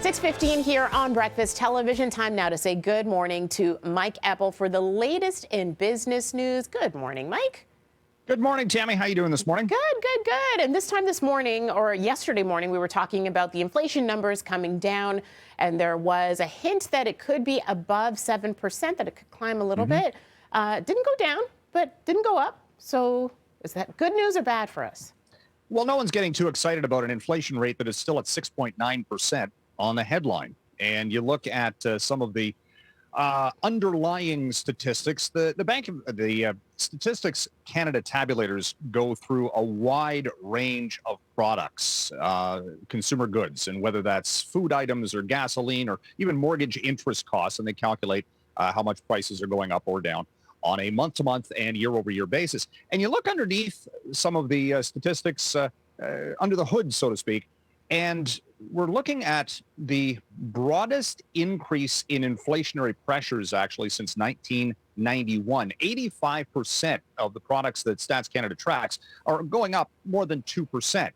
6:15 here on Breakfast Television. Time now to say good morning to Mike Eppel for the latest in business news. Good morning, Mike. Good morning, Tammie. How are you doing this morning? Good. And this time this morning, or yesterday morning, we were talking about the inflation numbers coming down, and there was a hint that it could be above 7%, that it could climb a little bit. Didn't go down, but didn't go up. So is that good news or bad for us? Well, no one's getting too excited about an inflation rate that is still at 6.9% on the headline. And you look at some of the underlying statistics. The Statistics Canada tabulators go through a wide range of products, consumer goods, and whether that's food items or gasoline or even mortgage interest costs, and they calculate how much prices are going up or down on a month-to-month and year-over-year basis. And you look underneath some of the statistics under the hood, so to speak, and we're looking at the broadest increase in inflationary pressures actually since 1991. 85% of the products that Stats Canada tracks are going up more than 2%.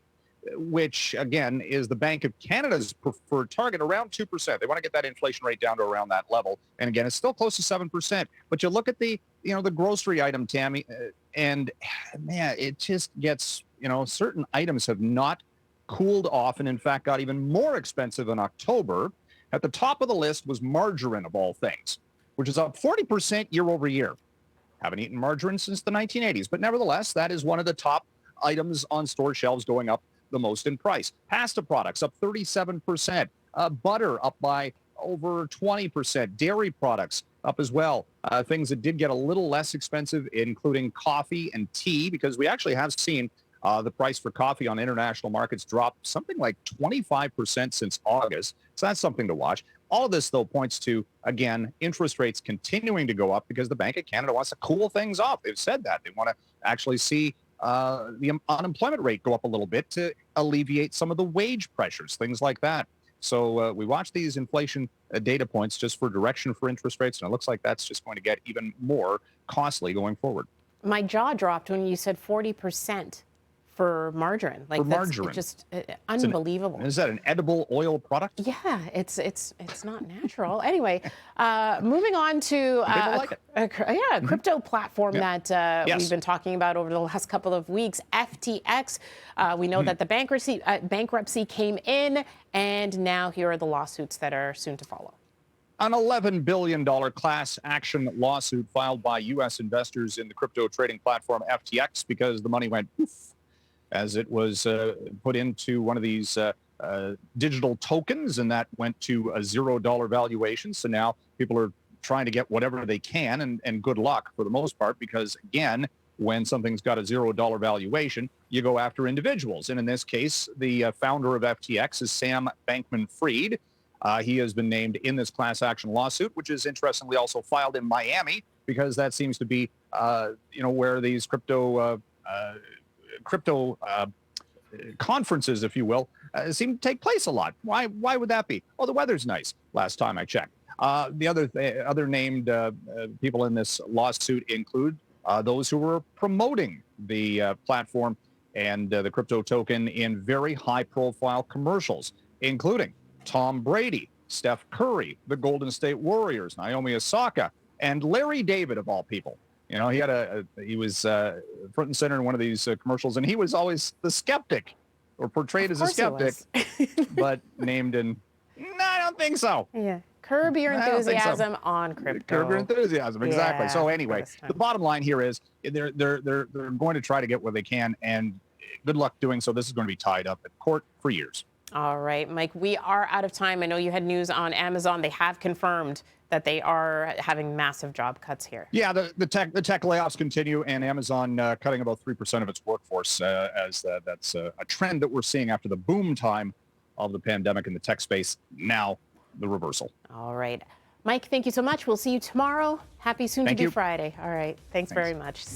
Which, again, is the Bank of Canada's preferred target, around 2%. They want to get that inflation rate down to around that level. And again, it's still close to 7%. But you look at the grocery item, Tammie, and man, it just gets, certain items have not cooled off and, in fact, got even more expensive in October. At the top of the list was margarine, of all things, which is up 40% year over year. Haven't eaten margarine since the 1980s. But nevertheless, that is one of the top items on store shelves going up the most in price. Pasta products up 37%. Butter up by over 20%. Dairy products up as well. Things that did get a little less expensive, including coffee and tea, because we actually have seen the price for coffee on international markets drop something like 25% since August. So that's something to watch. All of this, though, points to, again, interest rates continuing to go up because the Bank of Canada wants to cool things off. They've said that. They want to actually see the unemployment rate go up a little bit to alleviate some of the wage pressures, things like that. So we watch these inflation data points just for direction for interest rates, and it looks like that's just going to get even more costly going forward. My jaw dropped when you said 40% for margarine. For margarine. That's just unbelievable. Is that an edible oil product? Yeah, it's not natural. Anyway, moving on to a crypto platform that we've been talking about over the last couple of weeks, FTX. We know that the bankruptcy came in, and now here are the lawsuits that are soon to follow. An $11 billion class action lawsuit filed by U.S. investors in the crypto trading platform FTX because the money went poof as it was put into one of these digital tokens, and that went to a $0 valuation. So now people are trying to get whatever they can, and good luck for the most part, because, again, when something's got a $0 valuation, you go after individuals. And in this case, the founder of FTX is Sam Bankman-Fried. He has been named in this class action lawsuit, which is interestingly also filed in Miami, because that seems to be, where these crypto conferences, if you will, seem to take place a lot. Why would that be? Well, the weather's nice last time I checked. The other named people in this lawsuit include those who were promoting the platform and the crypto token in very high-profile commercials, including Tom Brady, Steph Curry, the Golden State Warriors, Naomi Osaka, and Larry David, of all people. He was front and center in one of these commercials, and he was always the skeptic, or portrayed as a skeptic, but named in, no, I don't think so. Yeah. Curb your enthusiasm on crypto. Curb your enthusiasm, exactly. So anyway, the bottom line here is they're going to try to get what they can, and good luck doing so. This is going to be tied up at court for years. All right, Mike, we are out of time. I know you had news on Amazon. They have confirmed that they are having massive job cuts here. Yeah, the tech layoffs continue, and Amazon cutting about 3% of its workforce, as that's a trend that we're seeing after the boom time of the pandemic in the tech space. Now, the reversal. All right. Mike, thank you so much. We'll see you tomorrow. Happy soon to be Friday. All right. Thanks very much.